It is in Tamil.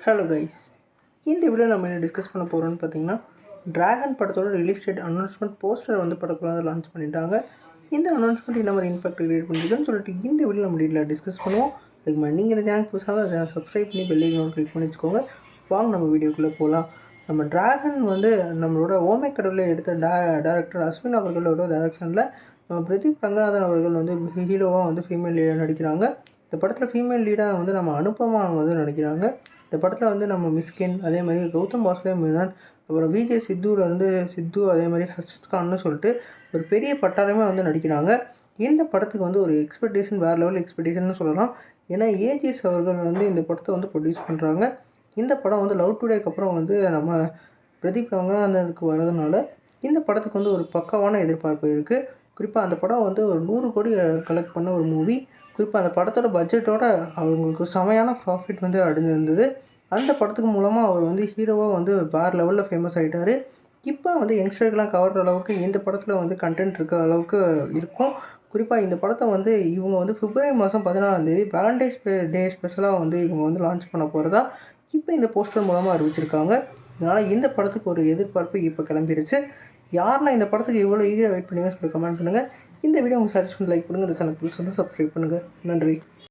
ஹலோ கைஸ், இந்த வீடியோ நம்ம என்ன டிஸ்கஸ் பண்ண போகிறோம்னு பார்த்தீங்கன்னா, டிராகன் படத்தோட ரிலீஸ் டேட் அனௌன்ஸ்மெண்ட் போஸ்டர் வந்து படக்குள்ள லான்ச் பண்ணிட்டாங்க. இந்த அனௌன்ஸ்மெண்ட் என்ன மாதிரி இம்பாக்ட் கிரியேட் பண்ணிருக்குன்னு சொல்லிட்டு இந்த வீடியோ நம்ம டீட்டெயிலாக டிஸ்கஸ் பண்ணுவோம். அதுக்கு மாதிரி நீங்கள் இந்த சேனல் புதுசாக தான் சப்ஸ்கிரைப் பண்ணி பெல் ஐகான் கிளிக் பண்ணி வச்சுக்கோங்க. வாங்க நம்ம வீடியோக்குள்ளே போகலாம். நம்ம டிராகன் வந்து நம்மளோட ஓமை கடவுளில் எடுத்த டேரக்டர் அஸ்வின் அவர்களோட டைரக்ஷனில் நம்ம பிரதீப் ரங்கநாதன் அவர்கள் வந்து ஹீரோவாக வந்து ஃபீமேல் லீடாக நடிக்கிறாங்க. இந்த படத்தில் ஃபீமேல் லீடாக வந்து நம்ம அனுபமா வந்து நடிக்கிறாங்க. இந்த படத்தில் வந்து நம்ம மிஸ்கின், அதே மாதிரி கௌதம் வாசுதேவ் மேனன், அப்புறம் விஜய் சித்து, அதே மாதிரி ஹர்ஷத் கான்னு சொல்லிட்டு ஒரு பெரிய பட்டாளமே வந்து நடிக்கிறாங்க. இந்த படத்துக்கு வந்து ஒரு எக்ஸ்பெக்டேஷன் வேறு லெவல் எக்ஸ்பெக்டேஷன் சொல்லலாம். ஏன்னா ஏஜிஎஸ் அவர்கள் வந்து இந்த படத்தை வந்து ப்ரொடியூஸ் பண்ணுறாங்க. இந்த படம் வந்து லவ் டுடேக்கு அப்புறம் வந்து நம்ம பிரதீப் ரங்கநாதனுக்கு வரதுனால இந்த படத்துக்கு வந்து ஒரு பக்கமான எதிர்பார்ப்பு இருக்குது. குறிப்பாக அந்த படம் வந்து ஒரு 100 கோடி கலெக்ட் பண்ண ஒரு மூவி. குறிப்பாக அந்த படத்தோட பட்ஜெட்டோட அவங்களுக்கு செமையான ப்ராஃபிட் வந்து அடைஞ்சிருந்தது. அந்த படத்துக்கு மூலமாக அவர் வந்து ஹீரோவாக வந்து வேறு லெவலில் ஃபேமஸ் ஆகிட்டார். இப்போ வந்து யங்ஸ்டர்கள்லாம் கவர்ற அளவுக்கு இந்த படத்தில் வந்து கண்டென்ட் இருக்கிற அளவுக்கு இருக்கும். குறிப்பாக இந்த படத்தை வந்து இவங்க வந்து பிப்ரவரி மாதம் 14 வேலண்டைன்ஸ் டே ஸ்பெஷலாக வந்து இவங்க வந்து லான்ச் பண்ண போகிறதா இப்போ இந்த போஸ்டர் மூலமாக அறிவிச்சிருக்காங்க. அதனால் இந்த படத்துக்கு ஒரு எதிர்பார்ப்பு இப்போ கிளம்பிடுச்சு. யாரெல்லாம் இந்த படத்துக்கு இவ்வளோ ஈஸியாக வெயிட் பண்ணுங்கன்னு சொல்லி கமெண்ட் பண்ணுங்கள். இந்த வீடியோ உங்களுக்கு சஜஸ்ட் பண்ணி லைக் பண்ணுங்கள். இந்த சேனல் புதுசாக சப்ஸ்கிரைப் பண்ணுங்கள். நன்றி.